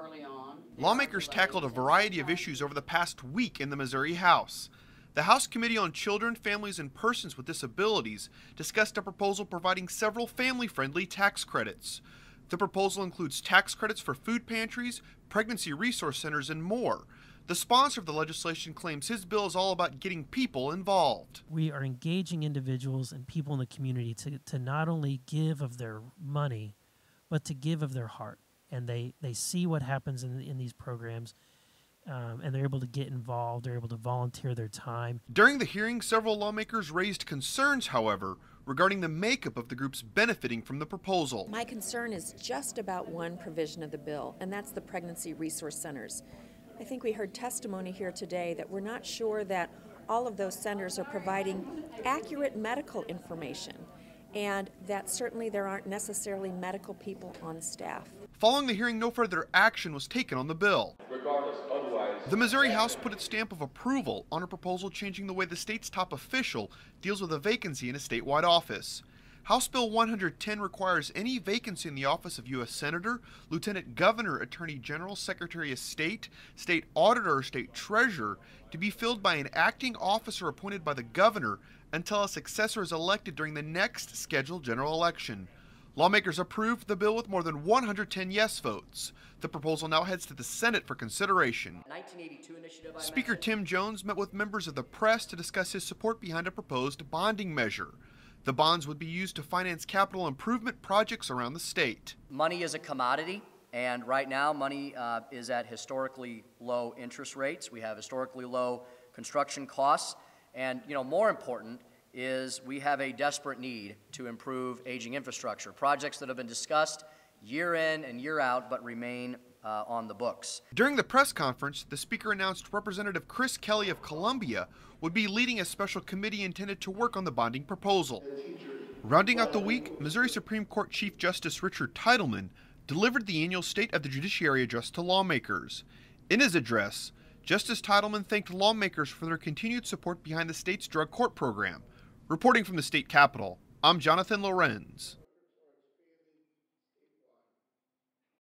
early on. Lawmakers tackled a variety of issues over the past week in the Missouri House. The House Committee on Children, Families, and Persons with Disabilities discussed a proposal providing several family-friendly tax credits. The proposal includes tax credits for food pantries, pregnancy resource centers, and more. The sponsor of the legislation claims his bill is all about getting people involved. We are engaging individuals and people in the community to not only give of their money, but to give of their heart. And they see what happens in these programs, and they're able to get involved. They're able to volunteer their time. During the hearing, several lawmakers raised concerns, however, regarding the makeup of the groups benefiting from the proposal. My concern is just about one provision of the bill, and that's the pregnancy resource centers. I think we heard testimony here today that we're not sure that all of those centers are providing accurate medical information, and that certainly there aren't necessarily medical people on staff. Following the hearing, no further action was taken on the bill. The Missouri House put its stamp of approval on a proposal changing the way the state's top official deals with a vacancy in a statewide office. House Bill 110 requires any vacancy in the office of U.S. Senator, Lieutenant Governor, Attorney General, Secretary of State, State Auditor, or State Treasurer to be filled by an acting officer appointed by the governor until a successor is elected during the next scheduled general election. Lawmakers approved the bill with more than 110 yes votes. The proposal now heads to the Senate for consideration. Speaker Tim Jones met with members of the press to discuss his support behind a proposed bonding measure. The bonds would be used to finance capital improvement projects around the state. Money is a commodity, and right now money is at historically low interest rates. We have historically low construction costs, and more important is we have a desperate need to improve aging infrastructure. Projects that have been discussed year in and year out but remain on the books. During the press conference, the Speaker announced Representative Chris Kelly of Columbia would be leading a special committee intended to work on the bonding proposal. Rounding out the week, Missouri Supreme Court Chief Justice Richard Titleman delivered the annual State of the Judiciary address to lawmakers. In his address, Justice Titleman thanked lawmakers for their continued support behind the state's drug court program. Reporting from the state capitol, I'm Jonathan Lorenz.